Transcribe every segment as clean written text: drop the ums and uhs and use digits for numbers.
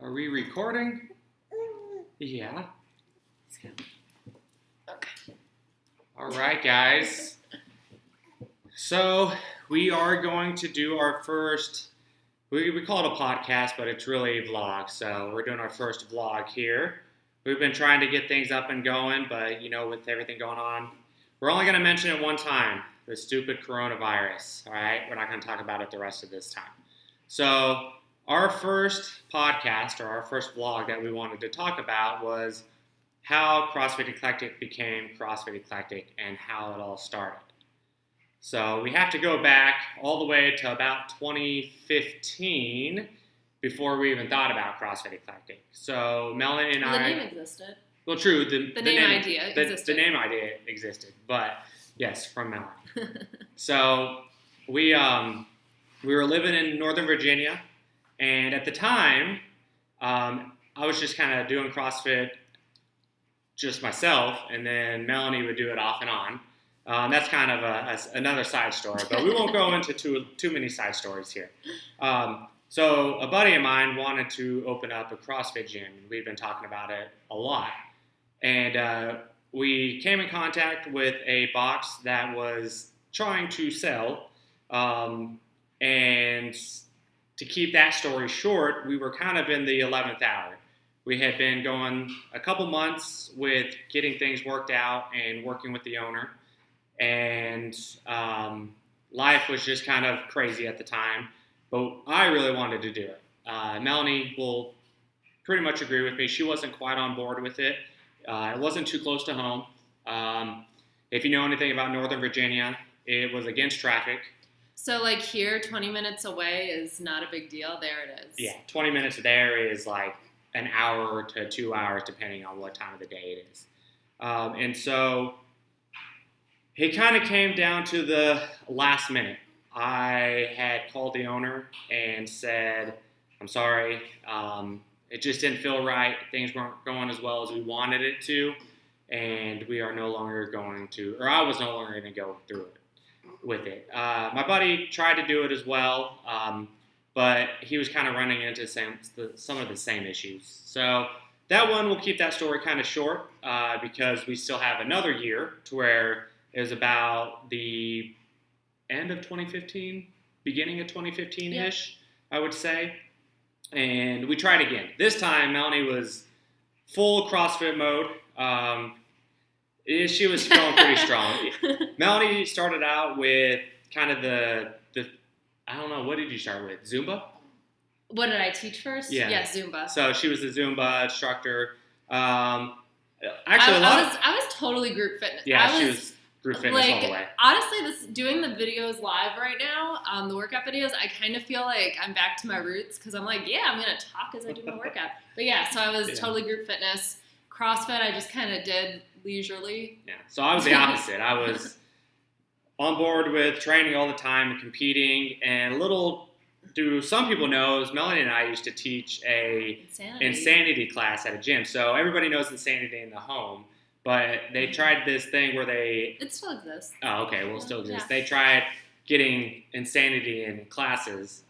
Are we recording? Yeah. Okay. All right, guys. So we are going to do our first, we call it a podcast, but it's really a vlog. So we're doing our first vlog here. We've been trying to get things up and going, but with everything going on, we're only going to mention it one time, the stupid coronavirus. All right. We're not going to talk about it the rest of this time. So our first podcast, or our first vlog that we wanted to talk about, was how CrossFit Eclectic became CrossFit Eclectic and how it all started. So we have to go back all the way to about 2015 before we even thought about CrossFit Eclectic. So Melanie and The name existed. Well, true. The name idea existed. The name idea existed, but yes, from Melanie. So we were living in Northern Virginia. And at the time, I was just kind of doing CrossFit just myself, and then Melanie would do it off and on. That's kind of another side story, but we won't go into too many side stories here. So a buddy of mine wanted to open up a CrossFit gym. We've been talking about it a lot. And we came in contact with a box that was trying to sell, and to keep that story short, we were kind of in the 11th hour. We had been going a couple months with getting things worked out and working with the owner. And life was just kind of crazy at the time. But I really wanted to do it. Melanie will pretty much agree with me. She wasn't quite on board with it. It wasn't too close to home. If you know anything about Northern Virginia, it was against traffic. So like here, 20 minutes away is not a big deal. There it is. Yeah, 20 minutes there is like an hour to 2 hours, depending on what time of the day it is. And so it kind of came down to the last minute. I had called the owner and said, I'm sorry, it just didn't feel right. Things weren't going as well as we wanted it to. And we are no longer going to, or I was no longer going to go through it. With it. My buddy tried to do it as well, but he was kind of running into some of the same issues. So that one, we'll keep that story kind of short because we still have another year to where it was about the end of 2015, beginning of 2015-ish, I would say. And we tried again. This time, Melanie was full CrossFit mode. She was going pretty strong. Melanie started out with kind of the I don't know, what did you start with? Zumba? What did I teach first? Yeah, Zumba. So she was the Zumba instructor. I was totally group fitness. Yeah, she was group fitness all the way. Honestly, doing the videos live right now, the workout videos, I kind of feel like I'm back to my roots because I'm like, yeah, I'm going to talk as I do my workout. But yeah, so I was totally group fitness. CrossFit, I just kind of did leisurely. Yeah, so I was the opposite. I was on board with training all the time and competing. And little do some people know, Melanie and I used to teach a insanity class at a gym. So everybody knows Insanity in the Home. But they tried this thing where It still exists. Oh, okay. Well, it still exists. Yeah. They tried getting Insanity in classes.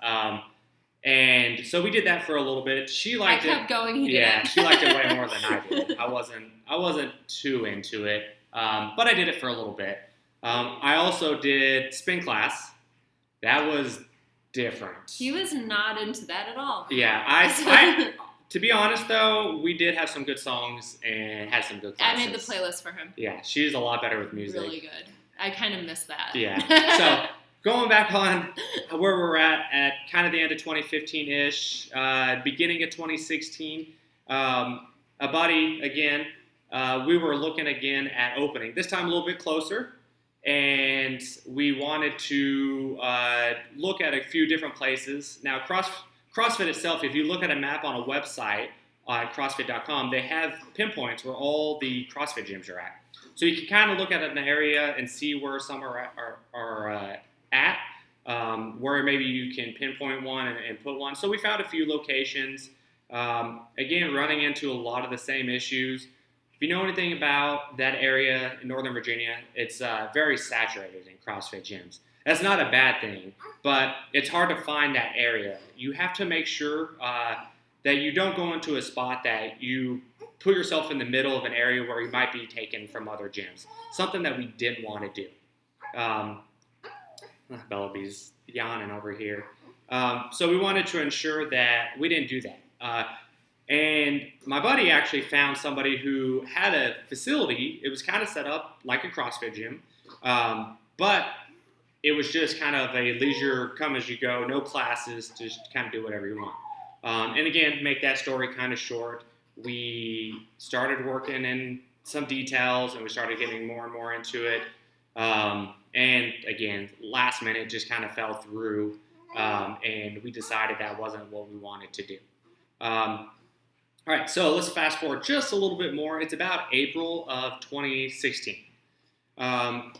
And so we did that for a little bit. She liked it. I kept going. He didn't. She liked it way more than I did. I wasn't too into it, but I did it for a little bit. I also did spin class. That was different. He was not into that at all. Yeah, I to be honest though, we did have some good songs and had some good classes. I made the playlist for him. Yeah, she's a lot better with music. Really good. I kind of miss that. Yeah. So going back on where we're at kind of the end of 2015-ish, beginning of 2016, a buddy, again, we were looking again at opening, this time a little bit closer, and we wanted to look at a few different places. Now, CrossFit itself, if you look at a map on a website, CrossFit.com, they have pinpoints where all the CrossFit gyms are at. So you can kind of look at an area and see where some are at, where maybe you can pinpoint one and put one. So we found a few locations, again, running into a lot of the same issues. If you know anything about that area in Northern Virginia, it's very saturated in CrossFit gyms. That's not a bad thing, but it's hard to find that area. You have to make sure that you don't go into a spot that you put yourself in the middle of an area where you might be taken from other gyms. Something that we didn't want to do. Bellaby's yawning over here. So we wanted to ensure that we didn't do that. And my buddy actually found somebody who had a facility. It was kind of set up like a CrossFit gym, but it was just kind of a leisure, come as you go, no classes, just kind of do whatever you want. And again, make that story kind of short, we started working in some details and we started getting more and more into it. And again, last minute just kind of fell through, and we decided that wasn't what we wanted to do. All right, so let's fast forward just a little bit more. It's about April of 2016. At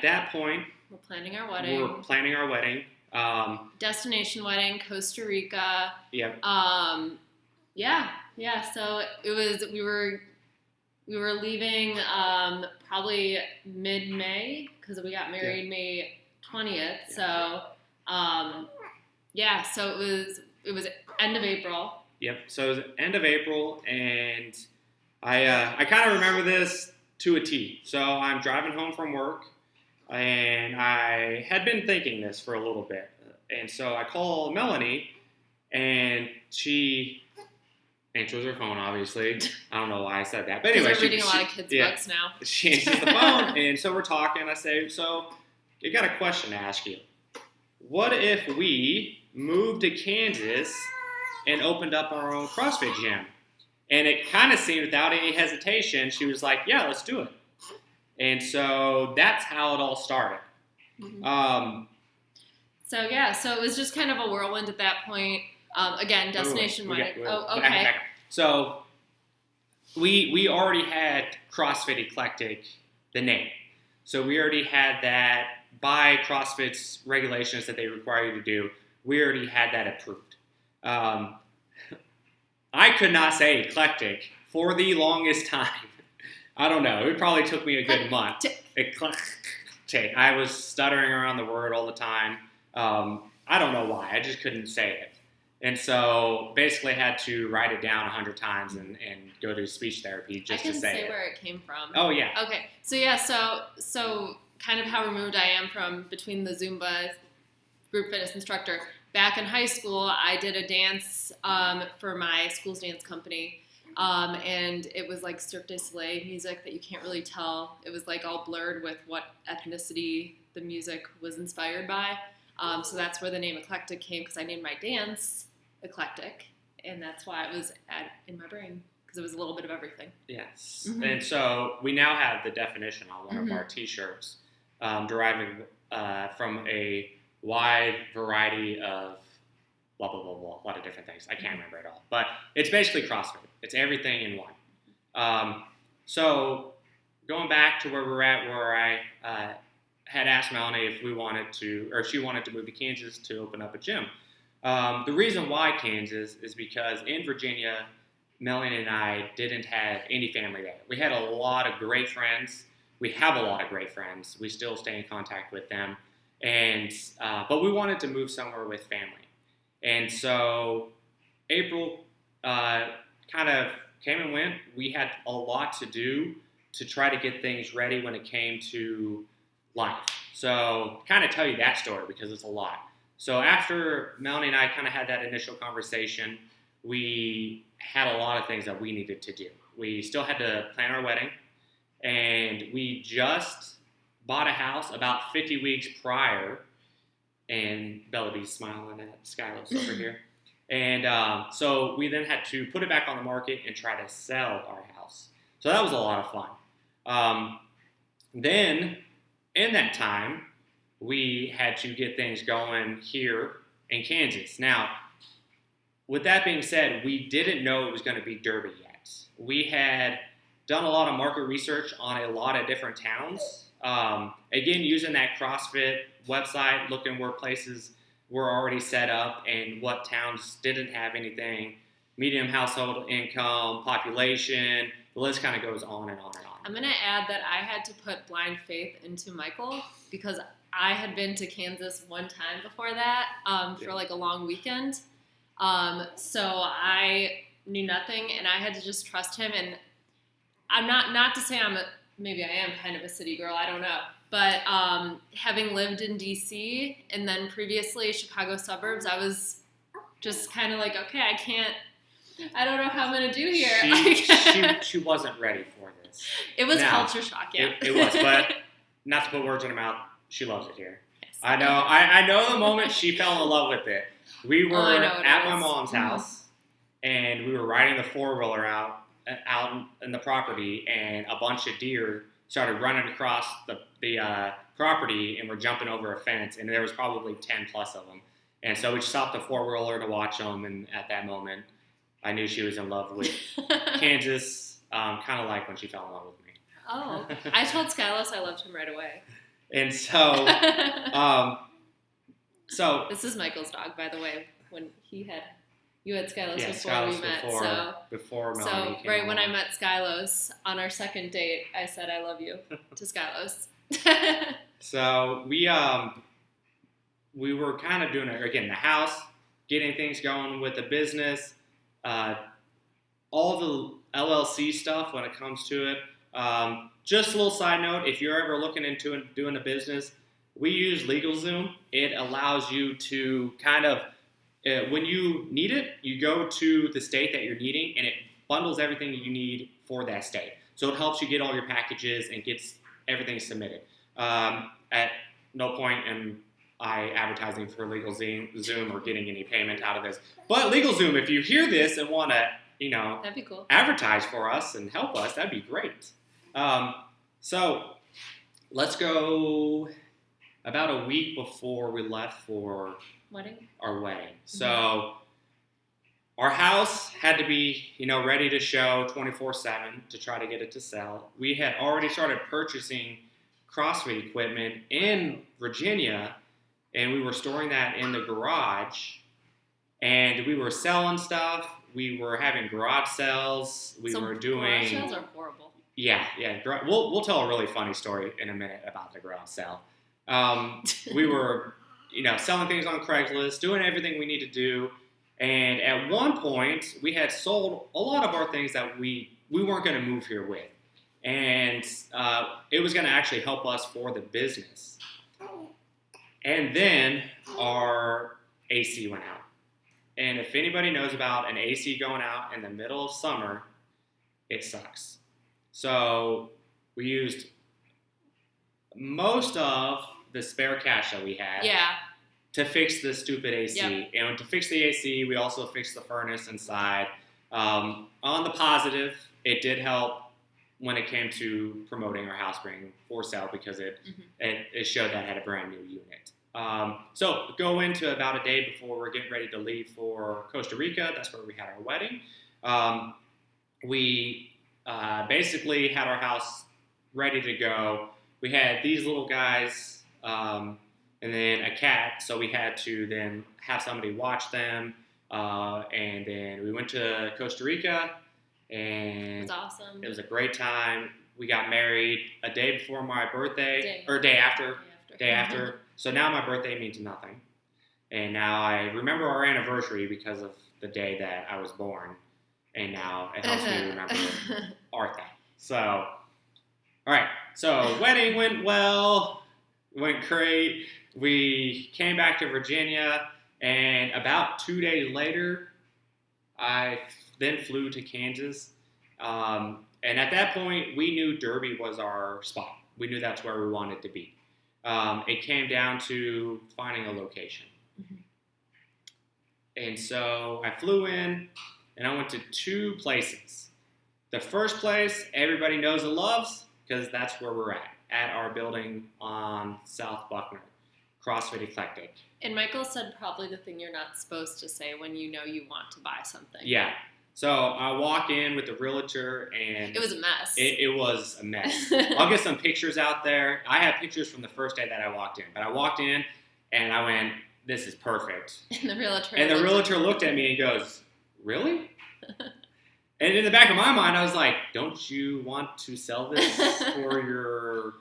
that point, we're planning our wedding. Destination wedding, Costa Rica. Yep. Yeah. So it was. We were leaving probably mid-May because we got married May 20th. So So it was end of April. Yep. So it was end of April, and I kind of remember this to a T. So I'm driving home from work, and I had been thinking this for a little bit, and so I call Melanie, and she answers her phone. Obviously, I don't know why I said that, but anyway, she's reading a lot of kids' books now. She answers the phone, and so we're talking. I say, "So, I got a question to ask you. What if we moved to Kansas and opened up our own CrossFit gym?" And it kind of seemed, without any hesitation, she was like, "Yeah, let's do it." And so that's how it all started. Mm-hmm. So it was just kind of a whirlwind at that point. Again, destination wedding. Okay. So we already had CrossFit Eclectic, the name. So we already had that by CrossFit's regulations that they require you to do. We already had that approved. I could not say eclectic for the longest time. I don't know. It probably took me a good month. Eclectic. I was stuttering around the word all the time. I don't know why. I just couldn't say it. And so basically had to write it down 100 times and go to speech therapy just to say it. I can say where it came from. Oh, yeah. Okay. So kind of how removed I am from between the Zumba group fitness instructor. Back in high school, I did a dance for my school's dance company, and it was like Cirque du Soleil music that you can't really tell. It was like all blurred with what ethnicity the music was inspired by. So that's where the name Eclectic came, because I named my dance Eclectic, and that's why it was in my brain, because it was a little bit of everything. Yes. Mm-hmm. And so we now have the definition on one of our T-shirts, deriving from a wide variety of blah, blah, blah, blah, a lot of different things. I can't remember it all. But it's basically CrossFit. It's everything in one. So going back to where we're at, where I had asked Melanie if we wanted to, or if she wanted to move to Kansas to open up a gym. The reason why Kansas is because in Virginia, Melanie and I didn't have any family there. We had a lot of great friends. We have a lot of great friends. We still stay in contact with them. And but we wanted to move somewhere with family. And so April kind of came and went. We had a lot to do to try to get things ready when it came to life. So kind of tell you that story because it's a lot. So after Melanie and I kind of had that initial conversation, we had a lot of things that we needed to do. We still had to plan our wedding, and we just bought a house about 50 weeks prior, and Bellaby's smiling at Skylos over here. And so we then had to put it back on the market and try to sell our house. So that was a lot of fun. Then, in that time, we had to get things going here in Kansas. Now, with that being said, we didn't know it was going to be Derby yet. We had done a lot of market research on a lot of different towns. Again, using that CrossFit website, looking where places were already set up and what towns didn't have anything, medium household income, population, the list kind of goes on and on and on. I'm going to add that I had to put blind faith into Michael because I had been to Kansas one time before that for like a long weekend. So I knew nothing, and I had to just trust him. And I'm not to say maybe I am kind of a city girl, I don't know. But having lived in DC and then previously Chicago suburbs, I was just kind of like, okay, I don't know how I'm going to do here. She wasn't ready for this. It was culture shock, yeah. It was, but not to put words in her mouth, she loves it here. Yes. I know the moment she fell in love with it. We were at my mom's house, and we were riding the four-wheeler out in the property, and a bunch of deer started running across the property, and were jumping over a fence, and there was probably 10 plus of them. And so we stopped the four-wheeler to watch them, and at that moment, I knew she was in love with Kansas, kind of like when she fell in love with me. Oh, I told Skylos I loved him right away. And so, this is Michael's dog, by the way. When you had Skylos before Skylos we met. Before Melanie so came right along. when I met Skylos on our second date, I said I love you to Skylos. So we were kind of doing it again, the house, getting things going with the business, all the LLC stuff when it comes to it. Just a little side note, if you're ever looking into doing a business, we use LegalZoom. It allows you to kind of, when you need it, you go to the state that you're needing, and it bundles everything you need for that state. So it helps you get all your packages and gets everything submitted. At no point am I advertising for LegalZoom or getting any payment out of this. But LegalZoom, if you hear this and want to, that'd be cool. Advertise for us and help us, that'd be great. So let's go about a week before we left for our wedding. So our house had to be, ready to show 24/7 to try to get it to sell. We had already started purchasing CrossFit equipment in Virginia, and we were storing that in the garage, and we were selling stuff. We were having garage sales. Garage sales are horrible. Yeah. We'll tell a really funny story in a minute about the garage sale. We were, selling things on Craigslist, doing everything we need to do. And at one point, we had sold a lot of our things that we weren't going to move here with. And it was going to actually help us for the business. And then our AC went out. And if anybody knows about an AC going out in the middle of summer, it sucks. So we used most of the spare cash that we had to fix the stupid AC. Yep. And to fix the AC, we also fixed the furnace inside. On the positive, it did help when it came to promoting our house being for sale because it showed that it had a brand new unit. So go into about a day before we're getting ready to leave for Costa Rica. That's where we had our wedding. We basically had our house ready to go. We had these little guys and then a cat, so we had to then have somebody watch them. And then we went to Costa Rica, and it was awesome. It was a great time. We got married a day before my birthday, day after. So now my birthday means nothing. And now I remember our anniversary because of the day that I was born. And now it helps me remember our thing. So, all right. So wedding went well, went great. We came back to Virginia, and about 2 days later, I then flew to Kansas. And at that point, we knew Derby was our spot. We knew that's where we wanted to be. It came down to finding a location. And so I flew in, and I went to 2 places. The first place everybody knows and loves, because that's where we're at our building on South Buckner, CrossFit Eclectic. And Michael said probably the thing you're not supposed to say when you know you want to buy something. Yeah. So I walk in with the realtor, and it was a mess. It was a mess. I'll get some pictures out there. I have pictures from the first day that I walked in. But I walked in, and I went, this is perfect. And the realtor looked at me and goes, really? And in the back of my mind, I was like, don't you want to sell this for your,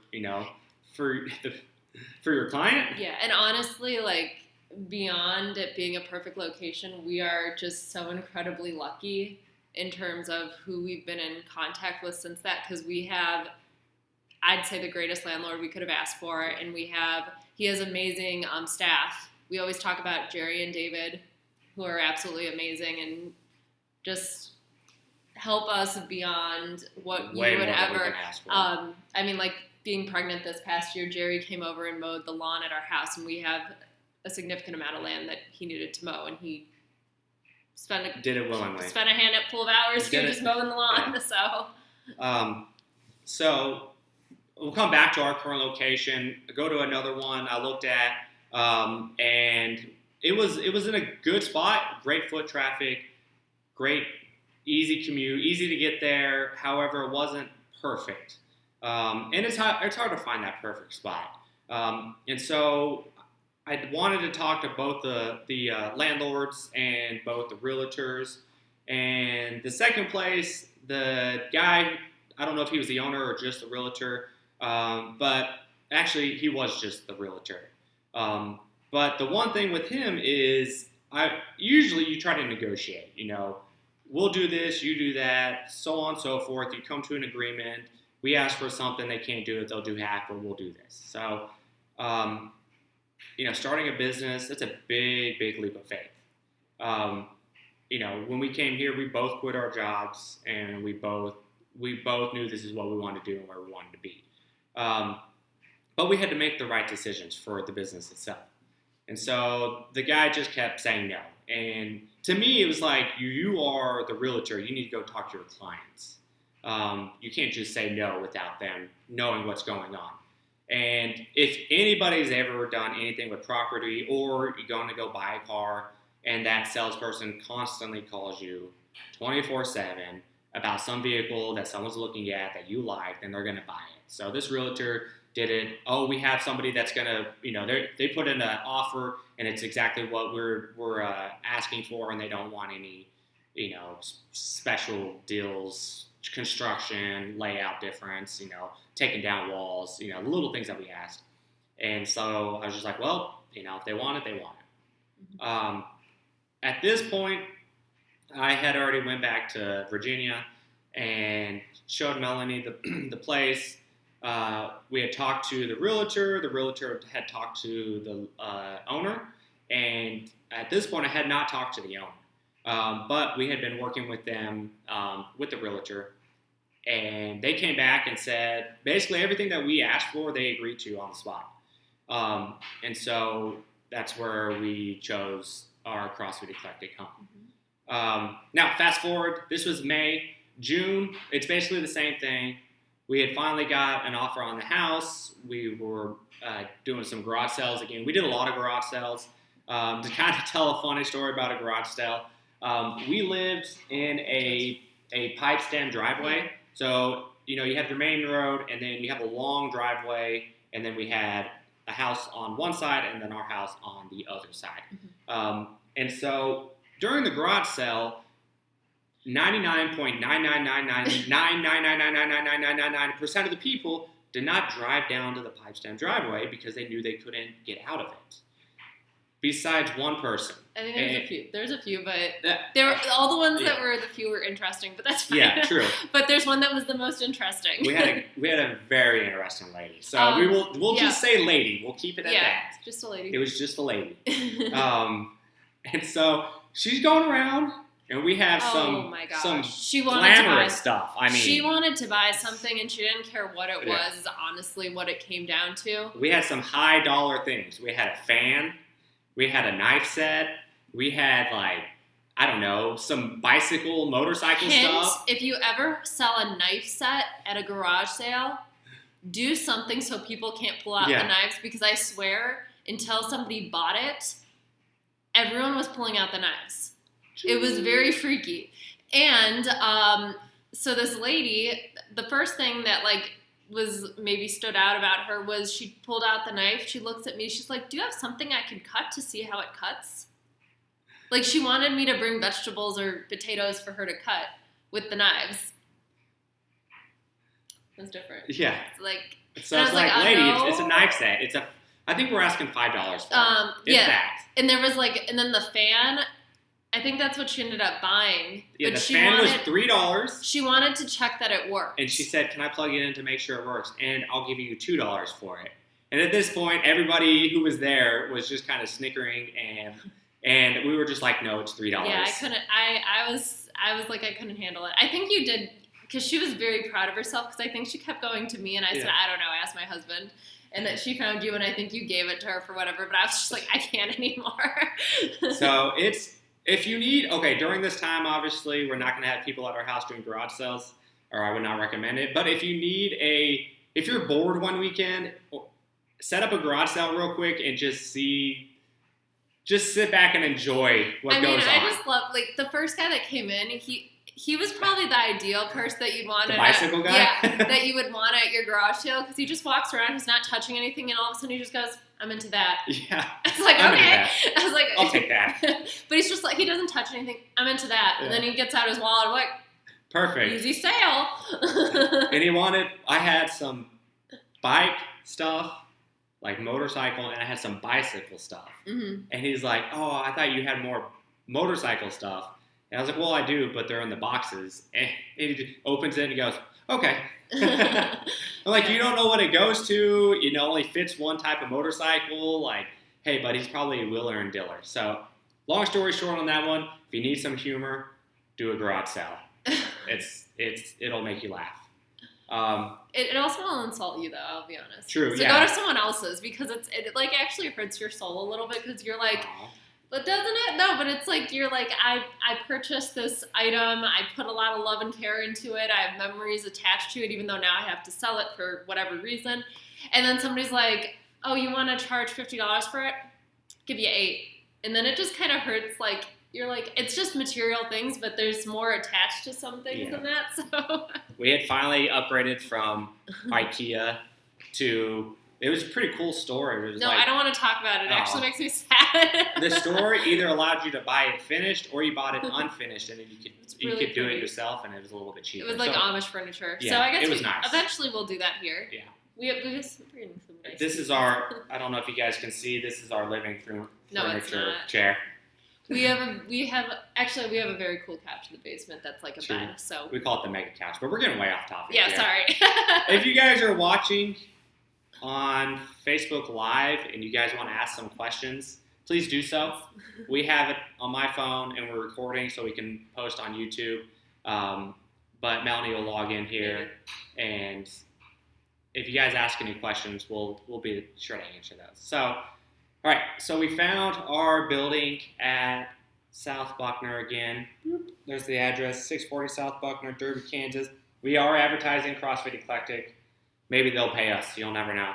for your client? Yeah, and honestly, like, beyond it being a perfect location, we are just so incredibly lucky in terms of who we've been in contact with since that, because we have, I'd say, the greatest landlord we could have asked for, and he has amazing staff. We always talk about Jerry and David, who are absolutely amazing and just help us beyond what you would ever. I mean, like being pregnant this past year, Jerry came over and mowed the lawn at our house, and we have a significant amount of land that he needed to mow, and he did it willingly. Spent a handful of hours here just mowing the lawn. Yeah. So we'll come back to our current location. Go to another one I looked at, and it was in a good spot. Great foot traffic, great easy commute, easy to get there. However, it wasn't perfect, and it's hard to find that perfect spot. And so I wanted to talk to both the landlords and both the realtors. And the second place, the guy, I don't know if he was the owner or just the realtor, but actually he was just the realtor. But the one thing with him is usually you try to negotiate, we'll do this, you do that, so on and so forth. You come to an agreement. We ask for something, they can't do it, they'll do half, but we'll do this. So, starting a business, that's a big, big leap of faith. When we came here, we both quit our jobs, and we both knew this is what we wanted to do and where we wanted to be. But we had to make the right decisions for the business itself. And so the guy just kept saying no. And to me, it was like, you are the realtor. You need to go talk to your clients. You can't just say no without them knowing what's going on. And if anybody's ever done anything with property, or you're going to go buy a car and that salesperson constantly calls you 24/7 about some vehicle that someone's looking at that you like, then they're going to buy it. So this realtor did it. Oh, we have somebody that's going to, they put in an offer and it's exactly what we're asking for, and they don't want any, special deals, construction, layout difference, taking down walls, the little things that we asked. And so I was just like, well, if they want it, they want it. Mm-hmm. At this point, I had already went back to Virginia and showed Melanie the place. We had talked to the realtor. The realtor had talked to the owner. And at this point, I had not talked to the owner. But we had been working with them, with the realtor. And they came back and said basically everything that we asked for, they agreed to on the spot. And so that's where we chose our CrossFit Eclectic home. Mm-hmm. Now, fast forward, this was May. June, it's basically the same thing. We had finally got an offer on the house. We were doing some garage sales again. We did a lot of garage sales. To kind of tell a funny story about a garage sale, we lived in a pipe stem driveway. So, you have your main road, and then you have a long driveway, and then we had a house on one side and then our house on the other side. Mm-hmm. And so during the garage sale, 99.99999999999% of the people did not drive down to the pipe stem driveway because they knew they couldn't get out of it. Besides one person. I think there's a few, but there were all the ones that were the few were interesting, but that's fine. Yeah, true. But there's one that was the most interesting. we had a very interesting lady. So we'll just say lady. We'll keep it at that. Just a lady. It was just a lady. And so she's going around, and we have some glamorous stuff. I mean, she wanted to buy something, and she didn't care what it was. Is honestly what it came down to. We had some high dollar things. We had a fan. We had a knife set. We had, some motorcycle stuff. If you ever sell a knife set at a garage sale, do something so people can't pull out the knives, because I swear, until somebody bought it, everyone was pulling out the knives. It was very freaky. And so this lady, the first thing that, was maybe stood out about her was she pulled out the knife. She looks at me. She's like, do you have something I can cut to see how it cuts? She wanted me to bring vegetables or potatoes for her to cut with the knives. It was different. Yeah. So it's like, lady, it's a knife set. I think we're asking $5 for it. Yeah. That. And there was and then the fan, I think that's what she ended up buying. Yeah, but the fan was $3. She wanted to check that it worked. And she said, can I plug it in to make sure it works? And I'll give you $2 for it. And at this point, everybody who was there was just kind of snickering, and we were just like, no, it's $3. Yeah, I couldn't. I was like, I couldn't handle it. I think you did, because she was very proud of herself. Because I think she kept going to me, and I said, I don't know. I asked my husband, and that she found you, and I think you gave it to her for whatever. But I was just like, I can't anymore. So if you need, during this time, obviously, we're not going to have people at our house doing garage sales, or I would not recommend it. But if you need if you're bored one weekend, set up a garage sale real quick and just sit back and enjoy what goes on. I just love, the first guy that came in, he was probably the ideal person that you'd want the bicycle guy? Yeah, that you would want at your garage sale, because he just walks around, he's not touching anything, and all of a sudden he just goes, I'm into that. Yeah. It's like, okay. I was like, I'll take that. But he's just like, he doesn't touch anything. I'm into that. Yeah. And then he gets out his wallet. I'm like, perfect. Easy sale. And I had some bike stuff, like motorcycle, and I had some bicycle stuff. Mm-hmm. And he's like, oh, I thought you had more motorcycle stuff. And I was like, well, I do, but they're in the boxes. And he opens it and he goes, okay. I'm like, you don't know what it goes to. It only fits one type of motorcycle. Like, hey, buddy, he's probably a wheeler and diller. So, long story short on that one, if you need some humor, do a garage sale. It'll make you laugh. It also will insult you, though. I'll be honest. True. So go to someone else's, because it actually hurts your soul a little bit, because you're like. Aww. But doesn't it? No, but it's like, you're like, I purchased this item, I put a lot of love and care into it, I have memories attached to it, even though now I have to sell it for whatever reason. And then somebody's like, oh, you want to charge $50 for it? Give you $8. And then it just kind of hurts, you're like, it's just material things, but there's more attached to some things than that, so. We had finally upgraded from IKEA to... It was a pretty cool store. It was I don't want to talk about it. It actually makes me sad. The store either allowed you to buy it finished, or you bought it unfinished, and then you could do it yourself, and it was a little bit cheaper. It was like Amish furniture. Yeah, so I guess it was nice. Eventually we'll do that here. Yeah. We have some nice This is our, I don't know if you guys can see, this is our living room furniture chair. We have a very cool couch in the basement that's like a bed. So we call it the mega couch, but we're getting way off topic. Yeah, sorry. If you guys are watching on Facebook Live and you guys want to ask some questions, please do so. We have it on my phone and we're recording so we can post on YouTube. But Melanie will log in here, and if you guys ask any questions, we'll be sure to answer those. So, all right, so we found our building at South Buckner again. There's the address, 640 South Buckner, Derby, Kansas. We are advertising CrossFit Eclectic. Maybe they'll pay us. You'll never know.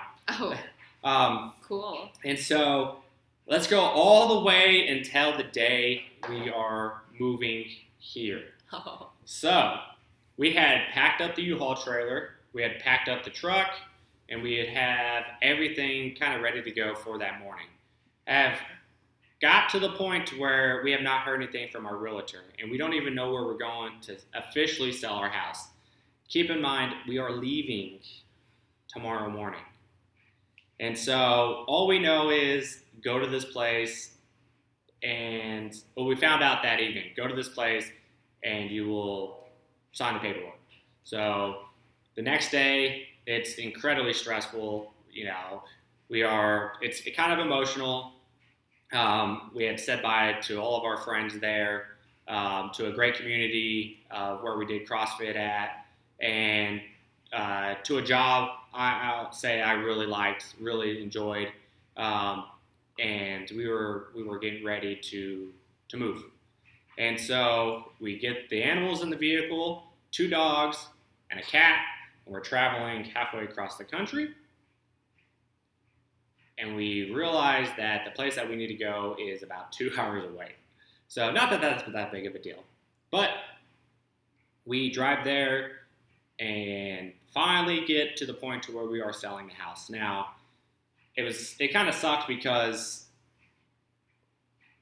Oh. Cool. And so let's go all the way until the day we are moving here. Oh. So we had packed up the U-Haul trailer. We had packed up the truck. And we had everything kind of ready to go for that morning. Have got to the point where we have not heard anything from our realtor. And we don't even know where we're going to officially sell our house. Keep in mind, we are leaving tomorrow morning. And so all we know is go to this place and, we found out that evening, go to this place and you will sign the paperwork. So the next day, it's incredibly stressful. It's kind of emotional. We had said bye to all of our friends there, to a great community where we did CrossFit at, and to a job I'll say I really liked, really enjoyed, and we were getting ready to move. And so we get the animals in the vehicle, 2 dogs and a cat, and we're traveling halfway across the country. And we realize that the place that we need to go is about 2 hours away. So not that that's that big of a deal, but we drive there and finally get to the point to where we are selling the house. Now, it kind of sucked because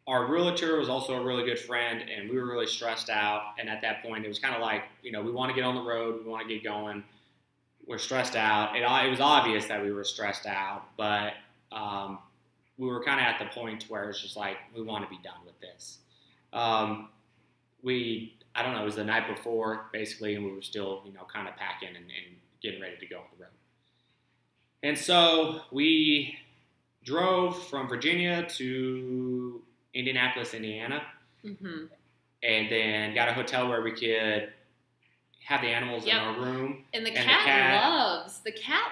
our realtor was also a really good friend, and we were really stressed out. And at that point, it was kind of like, we want to get on the road, we want to get going. We're stressed out. It was obvious that we were stressed out, but we were kind of at the point where it's just like, we want to be done with this. I don't know, it was the night before, basically, and we were still, kind of packing and getting ready to go on the road. And so we drove from Virginia to Indianapolis, Indiana, and then got a hotel where we could have the animals in our room. And the cat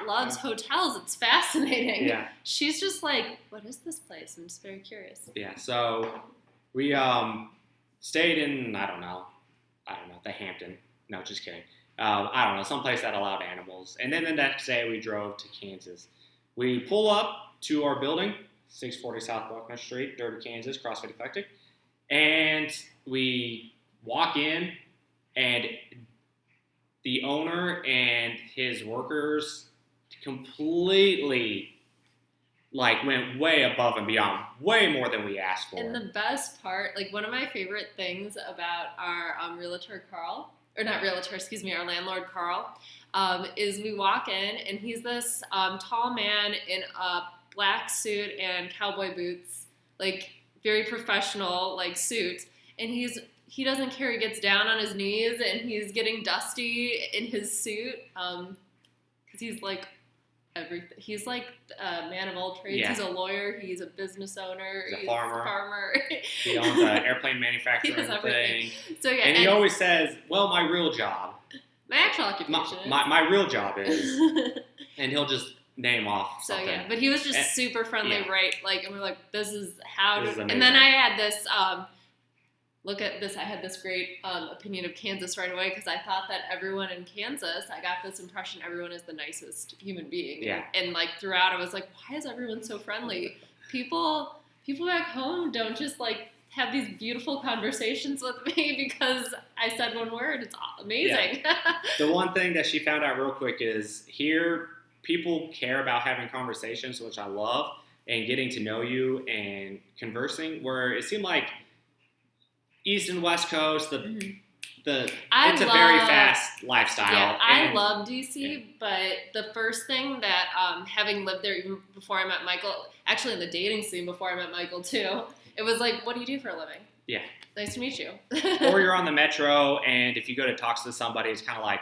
loves hotels. It's fascinating. Yeah. She's just like, what is this place? I'm just very curious. Yeah, so we stayed in, I don't know, the Hampton. No, just kidding. I don't know, someplace that allowed animals. And then the next day we drove to Kansas. We pull up to our building, 640 South Buckner Street, Derby, Kansas, CrossFit Eclectic. And we walk in, and the owner and his workers completely went way above and beyond, way more than we asked for. And the best part, one of my favorite things about our realtor Carl, or not realtor, excuse me, our landlord Carl, is we walk in and he's this tall man in a black suit and cowboy boots, very professional suit, and he doesn't care. He gets down on his knees and he's getting dusty in his suit because he's everything. He's a man of all trades. Yeah. He's a lawyer. He's a business owner. He's a farmer. He owns an airplane manufacturing thing. So yeah, and he always says, "Well, my real job, my actual occupation, my real job is," and he'll just name off something. So yeah, but he was just super friendly, right? And we're like, "This is how." And then I had this. Look at this. I had this great opinion of Kansas right away because I thought that everyone in Kansas, I got this impression everyone is the nicest human being. Yeah. And throughout, I was like, why is everyone so friendly? People back home don't just have these beautiful conversations with me because I said one word. It's amazing. Yeah. The one thing that she found out real quick is here people care about having conversations, which I love, and getting to know you and conversing, where it seemed like East and West Coast, it's a very fast lifestyle. Yeah, I love DC, but the first thing that, having lived there even before I met Michael, actually in the dating scene before I met Michael too, it was what do you do for a living? Yeah. Nice to meet you. Or you're on the metro, and if you go to talk to somebody, it's kind of like,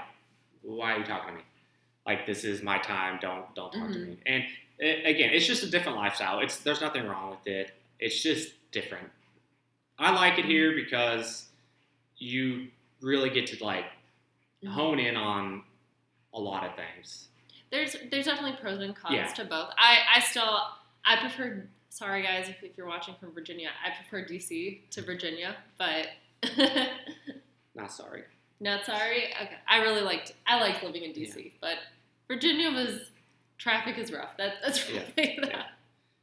why are you talking to me? This is my time. Don't talk to me. And again, it's just a different lifestyle. There's nothing wrong with it. It's just different. I like it here because you really get to hone in on a lot of things. There's definitely pros and cons to both. I prefer. Sorry guys, if you're watching from Virginia, I prefer DC to Virginia, but not sorry. Not sorry. Okay, I liked living in DC, but Virginia traffic is rough. That's really yeah.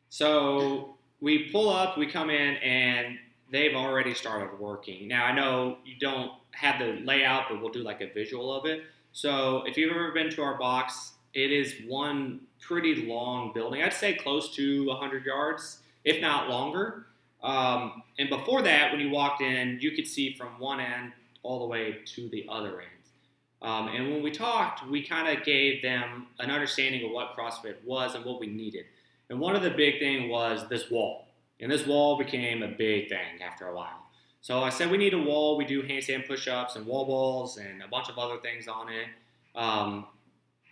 So we pull up, we come in, and they've already started working. Now, I know you don't have the layout, but we'll do a visual of it. So if you've ever been to our box, it is one pretty long building. I'd say close to 100 yards, if not longer. And before that, when you walked in, you could see from one end all the way to the other end. And when we talked, we kind of gave them an understanding of what CrossFit was and what we needed. And one of the big thing was this wall. And this wall became a big thing after a while. So I said we need a wall. We do handstand push-ups and wall balls and a bunch of other things on it.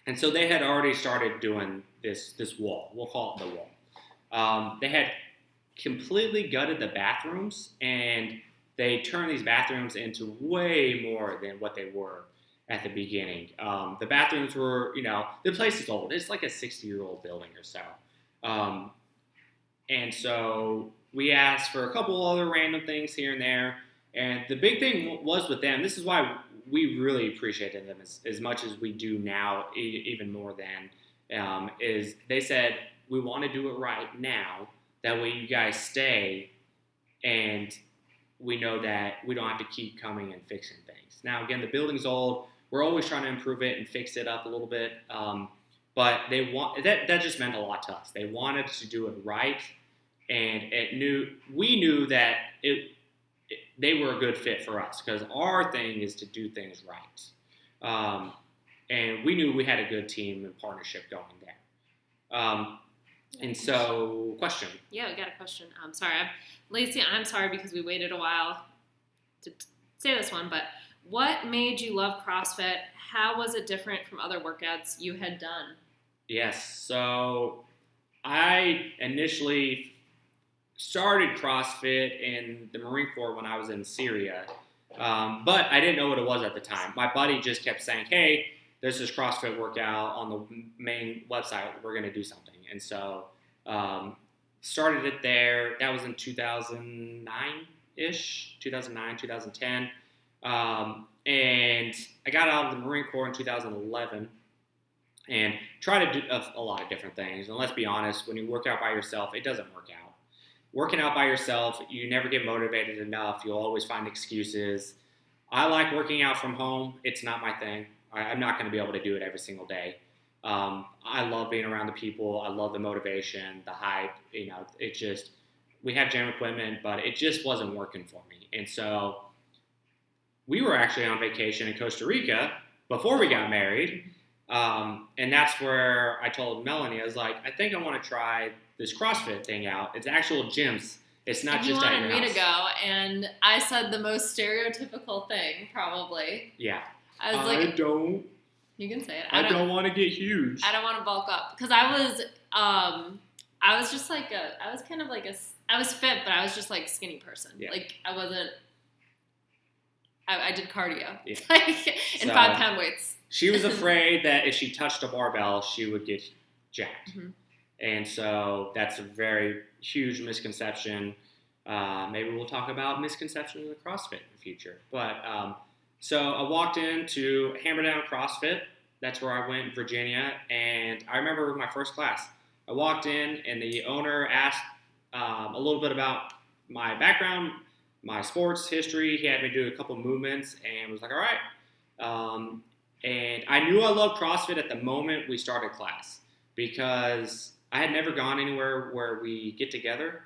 And so they had already started doing this wall. We'll call it the wall. They had completely gutted the bathrooms, and they turned these bathrooms into way more than what they were at the beginning. The bathrooms were, the place is old. It's like a 60-year-old building or so. And so we asked for a couple other random things here and there. And the big thing was with them, this is why we really appreciated them as much as we do now, even more than, is they said, we want to do it right now. That way you guys stay and we know that we don't have to keep coming and fixing things. Now, again, the building's old. We're always trying to improve it and fix it up a little bit. But that just meant a lot to us. They wanted to do it right. And we knew that they were a good fit for us because our thing is to do things right. And we knew we had a good team and partnership going there. And so, question. Yeah, we got a question. I'm sorry. Lacey, I'm sorry because we waited a while to say this one, but what made you love CrossFit? How was it different from other workouts you had done? Yes, so I initially started CrossFit in the Marine Corps when I was in Syria, but I didn't know what it was at the time. My buddy just kept saying, hey, there's this CrossFit workout on the main website. We're going to do something. And so started it there. That was in 2009-ish, 2009, 2010. And I got out of the Marine Corps in 2011 and try to do a lot of different things. And let's be honest, when you work out by yourself, it doesn't work out. Working out by yourself, you never get motivated enough. You'll always find excuses. I like working out from home. It's not my thing. I'm not going to be able to do it every single day. I love being around the people. I love the motivation, the hype. It just, we have gym equipment, but it just wasn't working for me. And so we were actually on vacation in Costa Rica before we got married. And that's where I told Melanie, I was like, I think I want to try this CrossFit thing out. It's actual gyms. It's not just at your house. You wanted me to go, and I said the most stereotypical thing, probably. Yeah. I was like, don't. You can say it. I don't want to get huge. I don't want to bulk up because I was just like I was kind of like I was fit, but I was just like skinny person. Yeah. Like I wasn't. I did cardio, yeah. and 5-pound weights. She was afraid that if she touched a barbell, she would get jacked. Mm-hmm. And so that's a very huge misconception. Maybe we'll talk about misconceptions of CrossFit in the future. But so I walked into Hammer Down CrossFit. That's where I went in Virginia. And I remember my first class. I walked in and the owner asked a little bit about my background, my sports history. He had me do a couple movements and was like, all right. And I knew I loved CrossFit at the moment we started class because I had never gone anywhere where we get together.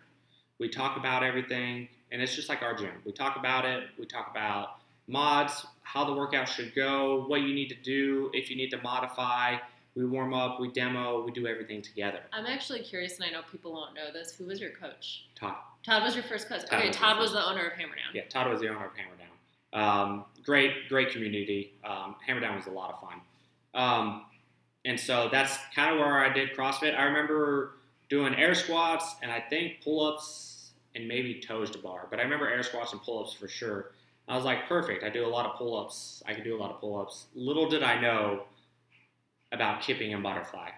We talk about everything, and it's just like our gym. We talk about it. We talk about mods, how the workout should go, what you need to do, if you need to modify. We warm up, we demo, we do everything together. I'm actually curious, and I know people won't know this. Who was your coach? Todd. Todd was your first coach. Okay, Todd was the owner of Hammer Down. Yeah, Todd was the owner of Hammer Down. Great community. Hammer Down was a lot of fun. And so that's kind of where I did CrossFit. I remember doing air squats and I think pull-ups and maybe toes to bar. But I remember air squats and pull-ups for sure. I was like, perfect. I do a lot of pull-ups. I can do a lot of pull-ups. Little did I know about kipping and butterfly.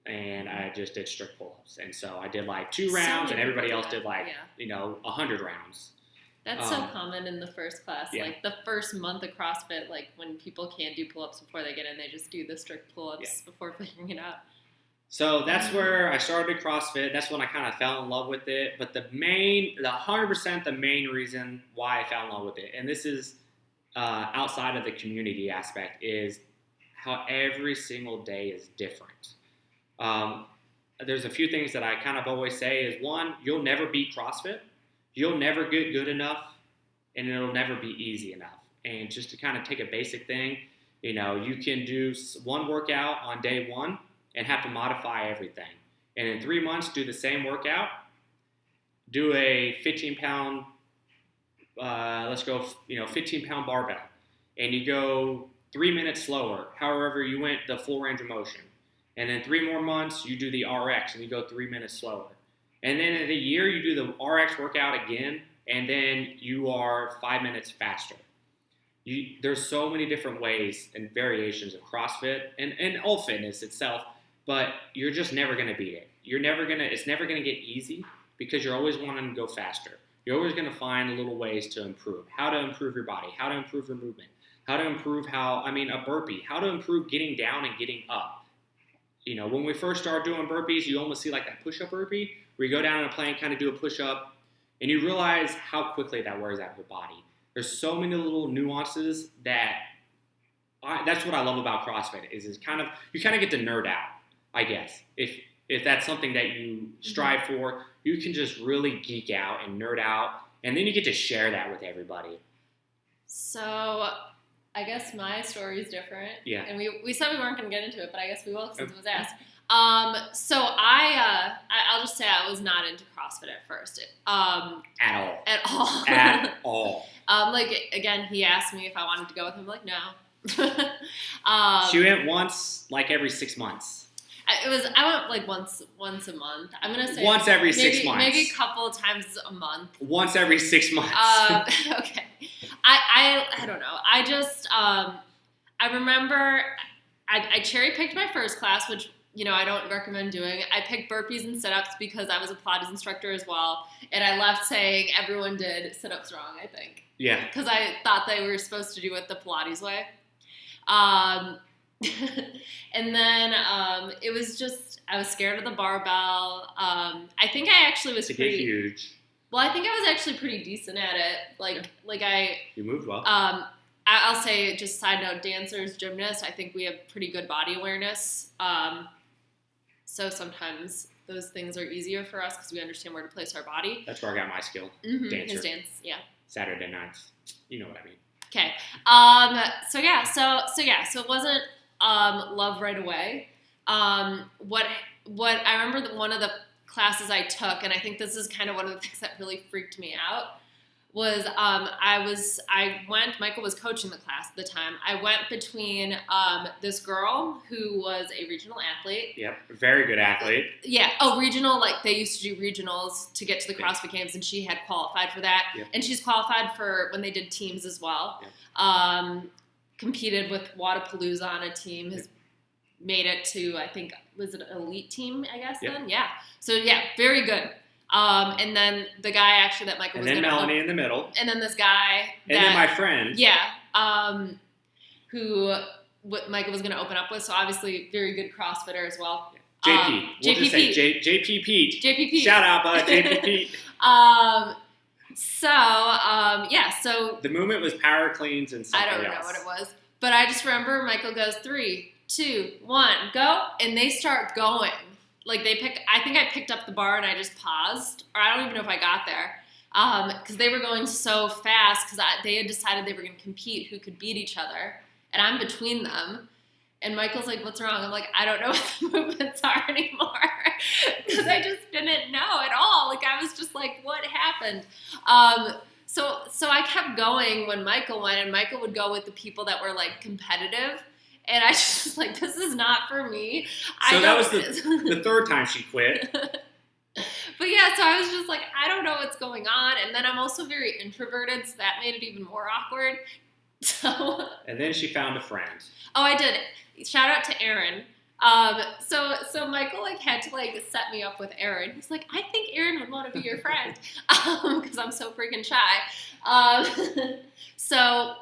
And I just did strict pull-ups. And so I did like 2 rounds and everybody else did like, 100 rounds. That's so common in the first class. Yeah. Like the first month of CrossFit, like when people can't do pull-ups before they get in, they just do the strict pull-ups before figuring it out. So that's where I started CrossFit. That's when I kind of fell in love with it. But the 100% the main reason why I fell in love with it, and this is outside of the community aspect, is how every single day is different. There's a few things that I kind of always say is, one, you'll never beat CrossFit. You'll never get good enough, and it'll never be easy enough. And just to kind of take a basic thing, you can do one workout on day 1 and have to modify everything. And in 3 months, do the same workout, do a 15-pound, 15-pound barbell, and you go 3 minutes slower, however you went the full range of motion. And in 3 more months, you do the RX, and you go 3 minutes slower. And then in a year, you do the RX workout again, and then you are 5 minutes faster. There's so many different ways and variations of CrossFit and all fitness itself, but you're just never going to beat it. It's never going to get easy because you're always wanting to go faster. You're always going to find little ways to improve. How to improve your body, how to improve your movement, how to improve a burpee, how to improve getting down and getting up. When we first start doing burpees, you almost see like that push-up burpee, where you go down in a plank, kind of do a push-up, and you realize how quickly that wears out your body. There's so many little nuances that's what I love about CrossFit is you kind of get to nerd out, I guess. If that's something that you strive for, you can just really geek out and nerd out, and then you get to share that with everybody. So I guess my story is different. Yeah. And we said we weren't going to get into it, but I guess we will since it was asked. So I'll just say I was not into CrossFit at first. At all. At all. At all. Like again, he asked me if I wanted to go with him. I'm like, no. She went once, like every 6 months. I went like once a month. I'm gonna say once every 6 months. Maybe a couple of times a month. Once every 6 months. Okay. I don't know. I just I remember I cherry picked my first class, which I don't recommend doing. I picked burpees and sit-ups because I was a Pilates instructor as well, and I left saying everyone did sit-ups wrong. I think. Yeah. Because I thought they were supposed to do it the Pilates way. And then it was just I was scared of the barbell. I think I actually was pretty huge. Well, I think I was actually pretty decent at it. You moved well. I'll say, just side note, dancers, gymnasts, I think we have pretty good body awareness. So sometimes those things are easier for us because we understand where to place our body. That's where I got my skill. Mm-hmm. Dancer. His dance, yeah. Saturday nights. You know what I mean. Okay. So it wasn't love right away. What I remember one of the classes I took, and I think this is kind of one of the things that really freaked me out, was Michael was coaching the class at the time. I went between this girl who was a regional athlete. Yep, very good athlete. Yeah, regional, like they used to do regionals to get to the CrossFit Games, and she had qualified for that. Yep. And she's qualified for when they did teams as well. Yep. Competed with Wadapalooza on a team, has made it to, I think, was it an elite team, I guess, yep. Then? Yeah. So, yeah, very good. And then the guy actually that Michael was going to... And then Melanie in the middle. And then this guy... And then my friend. Yeah. Who Michael was going to open up with. So obviously very good CrossFitter as well. JP. JP Pete. JP Pete. JP Pete. Shout out, bud. JP Pete. So... The movement was power cleans and something else. I don't know what it was. But I just remember Michael goes 3, 2, 1, go. And they start going. Like I think I picked up the bar and I just paused, or I don't even know if I got there, because they were going so fast because they had decided they were going to compete who could beat each other, and I'm between them, and Michael's like, "What's wrong?" I'm like, "I don't know what the movements are anymore," because I just didn't know at all. Like I was just like, "What happened?" So I kept going when Michael went, and Michael would go with the people that were like competitive. And I just was like, this is not for me. So that was the third time she quit. But yeah, so I was just like, I don't know what's going on. And then I'm also very introverted, so that made it even more awkward. And then she found a friend. Oh, I did. Shout out to Aaron. So Michael had to set me up with Aaron. He's like, I think Aaron would want to be your friend, because I'm so freaking shy. So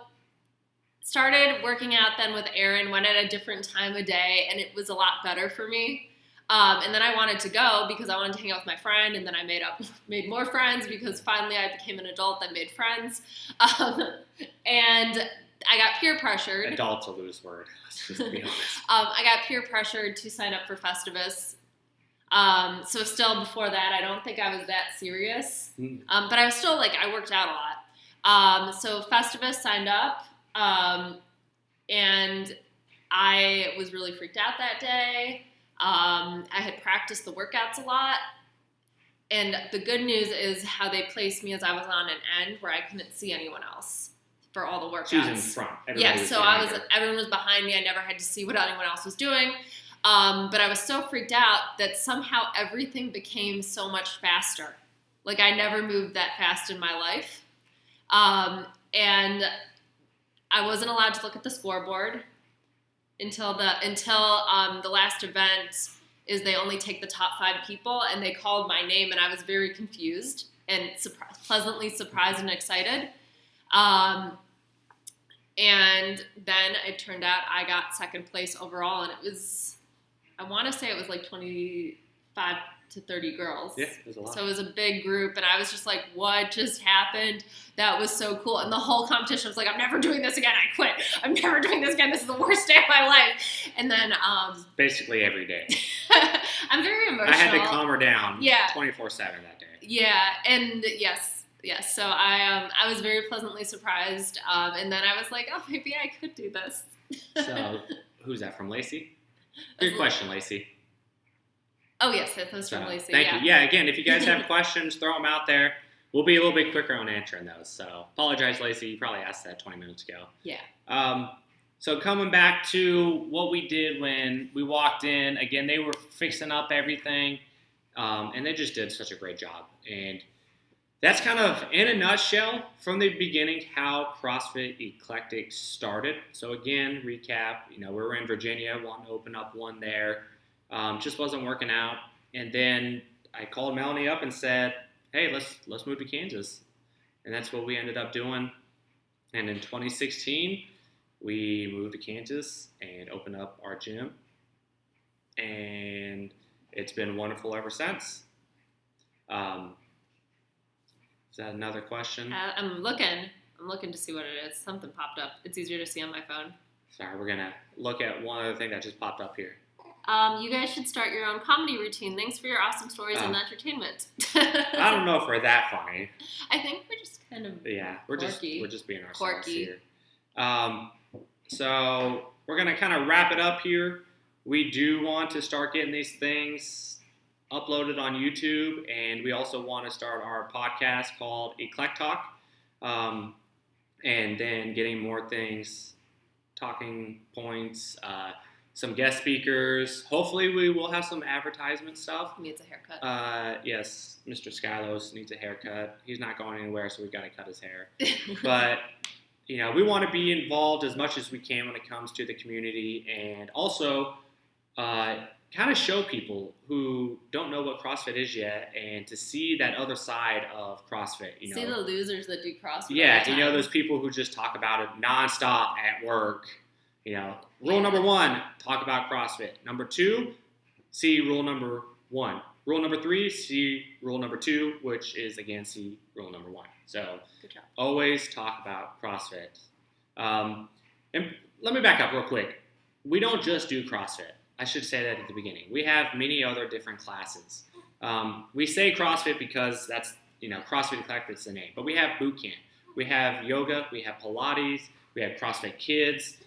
started working out then with Aaron, went at a different time of day, and it was a lot better for me. And then I wanted to go because I wanted to hang out with my friend, and then I made more friends because finally I became an adult that made friends. And I got peer pressured. Adult's a loose word. Let's just be honest. I got peer pressured to sign up for Festivus. So still before that, I don't think I was that serious. But I was still I worked out a lot. So Festivus signed up. And I was really freaked out that day. I had practiced the workouts a lot. And the good news is how they placed me is I was on an end where I couldn't see anyone else for all the workouts. She was in front. Everyone was behind me. I never had to see what anyone else was doing. But I was so freaked out that somehow everything became so much faster. Like I never moved that fast in my life. And I wasn't allowed to look at the scoreboard until the last event is they only take the top 5 people, and they called my name, and I was very confused and pleasantly surprised and excited. And then it turned out I got second place overall, and it was, I want to say it was 25 to 30 girls. Yeah, it was a lot. So it was a big group, and I was just like, what just happened? That was so cool. And the whole competition was like, I'm never doing this again. I quit. I'm never doing this again. This is the worst day of my life. And then basically every day. I'm very emotional. I had to calm her down 24/7 that day. Yeah, and yes. So I was very pleasantly surprised. And then I was like, oh, maybe I could do this. So who's that, from Lacey? Good question, Lacey. Oh, yes, that was from Lacey. Thank you. Yeah, again, if you guys have questions, throw them out there. We'll be a little bit quicker on answering those. So apologize, Lacey. You probably asked that 20 minutes ago. Yeah. So coming back to what we did when we walked in, again, they were fixing up everything, and they just did such a great job. And that's kind of, in a nutshell, from the beginning, how CrossFit Eclectic started. So again, recap, we were in Virginia, wanting to open up one there. Just wasn't working out. And then I called Melanie up and said, hey, let's move to Kansas. And that's what we ended up doing. And in 2016, we moved to Kansas and opened up our gym. And it's been wonderful ever since. Is that another question? I'm looking to see what it is. Something popped up. It's easier to see on my phone. Sorry, we're going to look at one other thing that just popped up here. You guys should start your own comedy routine. Thanks for your awesome stories and entertainment. I don't know if we're that funny. I think we're just kind of we're quirky. just being ourselves Quirky. here. So we're gonna kind of wrap it up here. We do want to start getting these things uploaded on YouTube, and we also want to start our podcast called Eclectic Talk, and then getting more things, talking points. Some guest speakers. Hopefully we will have some advertisement stuff. He needs a haircut. Yes, Mr. Skylos needs a haircut. He's not going anywhere, so we've got to cut his hair. But, we want to be involved as much as we can when it comes to the community, and also kind of show people who don't know what CrossFit is yet, and to see that other side of CrossFit. See the losers that do CrossFit. Yeah, those people who just talk about it nonstop at work. Rule number 1, talk about CrossFit. Number 2, see rule number 1. Rule number 3, see rule number 2, which is, again, see rule number 1. So good job. Always talk about CrossFit. And let me back up real quick. We don't just do CrossFit. I should say that at the beginning. We have many other different classes. We say CrossFit because that's, CrossFit Eclectic is the name. But we have boot camp. We have yoga. We have Pilates. We have CrossFit Kids.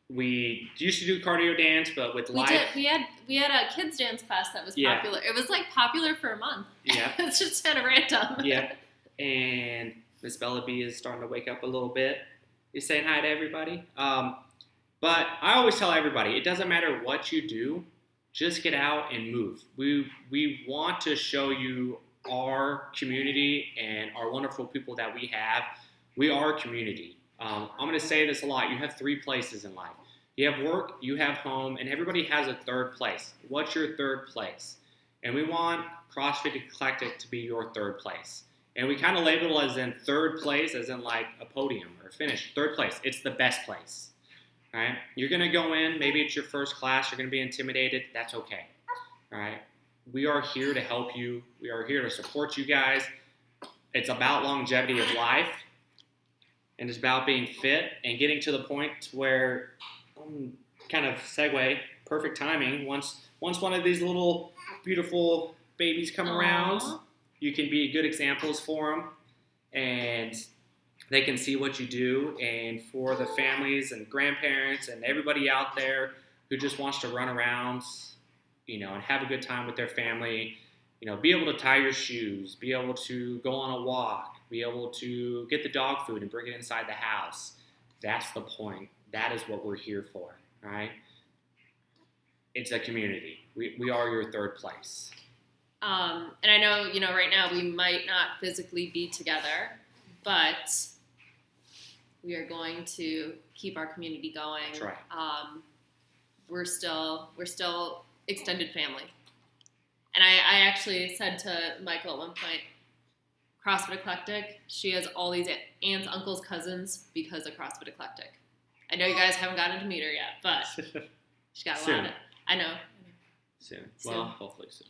We used to do cardio dance, but with life, we had a kids dance class that was popular. It was popular for a month. Yeah, it's just kind of random. Yeah, and Miss Bella B is starting to wake up a little bit. You're saying hi to everybody. But I always tell everybody, it doesn't matter what you do, just get out and move. We want to show you our community and our wonderful people that we have. We are a community. I'm going to say this a lot. You have 3 places in life. You have work, you have home, and everybody has a third place. What's your third place? And we want CrossFit Eclectic to be your third place. And we kind of label it as in third place, as in like a podium or finish. Third place. It's the best place. All right? You're going to go in. Maybe it's your first class. You're going to be intimidated. That's okay. All right? We are here to help you. We are here to support you guys. It's about longevity of life. And it's about being fit and getting to the point where, kind of segue, perfect timing. Once one of these little beautiful babies come around, you can be good examples for them, and they can see what you do. And for the families and grandparents and everybody out there who just wants to run around, and have a good time with their family, be able to tie your shoes, be able to go on a walk, be able to get the dog food and bring it inside the house. That's the point. That is what we're here for, all right? It's a community. We are your third place. And I know, right now we might not physically be together, but we are going to keep our community going. That's right. We're still extended family. And I actually said to Michael at one point, CrossFit Eclectic, she has all these aunts, uncles, cousins because of CrossFit Eclectic. I know you guys haven't gotten to meet her yet, but she's got a lot of, I know. Soon. Well, hopefully soon.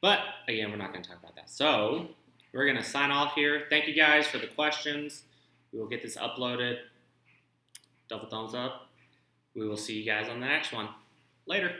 But, again, we're not going to talk about that. So, we're going to sign off here. Thank you guys for the questions. We will get this uploaded. Double thumbs up. We will see you guys on the next one. Later.